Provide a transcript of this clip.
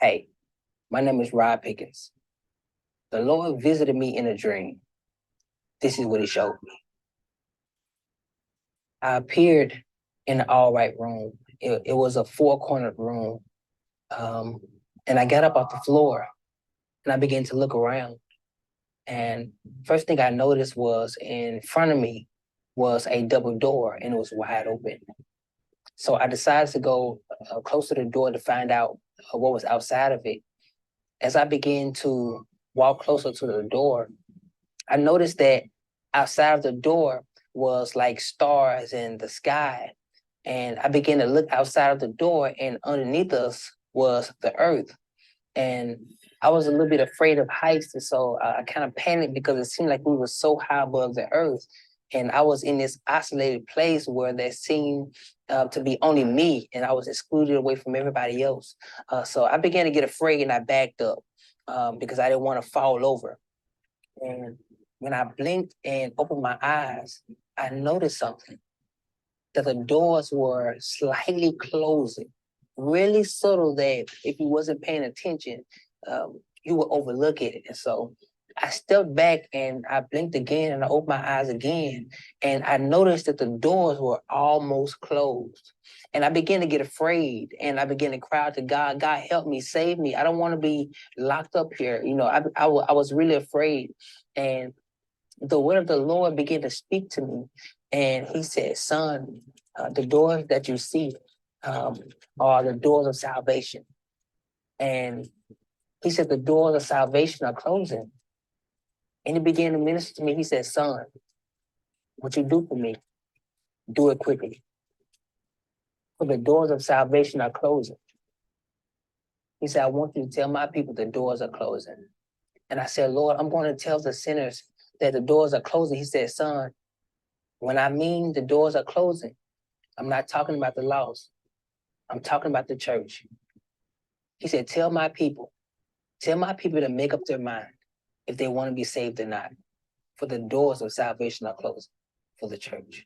Hey, my name is Pickens. The Lord visited me in a dream. This is what he showed me. I appeared in the all right room. It was a four-cornered room. And I got up off the floor and I began to look around. And first thing I noticed was in front of me was a double door and it was wide open. So I decided to go close to the door to find out what was outside of it. As I began to walk closer to the door, I noticed that outside of the door was like stars in the sky. And I began to look outside of the door, and underneath us was the earth. And I was a little bit afraid of heights. And so I kind of panicked because it seemed like we were so high above the earth. And I was in this isolated place where there seemed to be only me, and I was excluded away from everybody else. So I began to get afraid and I backed up because I didn't want to fall over. And when I blinked and opened my eyes, I noticed something, that the doors were slightly closing, really subtle that if you wasn't paying attention, you would overlook it. And so I stepped back and I blinked again and I opened my eyes again. And I noticed that the doors were almost closed. And I began to get afraid and I began to cry out to God, God, help me, save me. I don't want to be locked up here. You know, I was really afraid. And the word of the Lord began to speak to me. And he said, son, the doors that you see are the doors of salvation. And he said, the doors of salvation are closing. And he began to minister to me. He said, son, what you do for me, do it quickly. For the doors of salvation are closing. He said, I want you to tell my people the doors are closing. And I said, Lord, I'm going to tell the sinners that the doors are closing. He said, son, when I mean the doors are closing, I'm not talking about the lost. I'm talking about the church. He said, tell my people to make up their mind if they want to be saved or not. For the doors of salvation are closing for the church.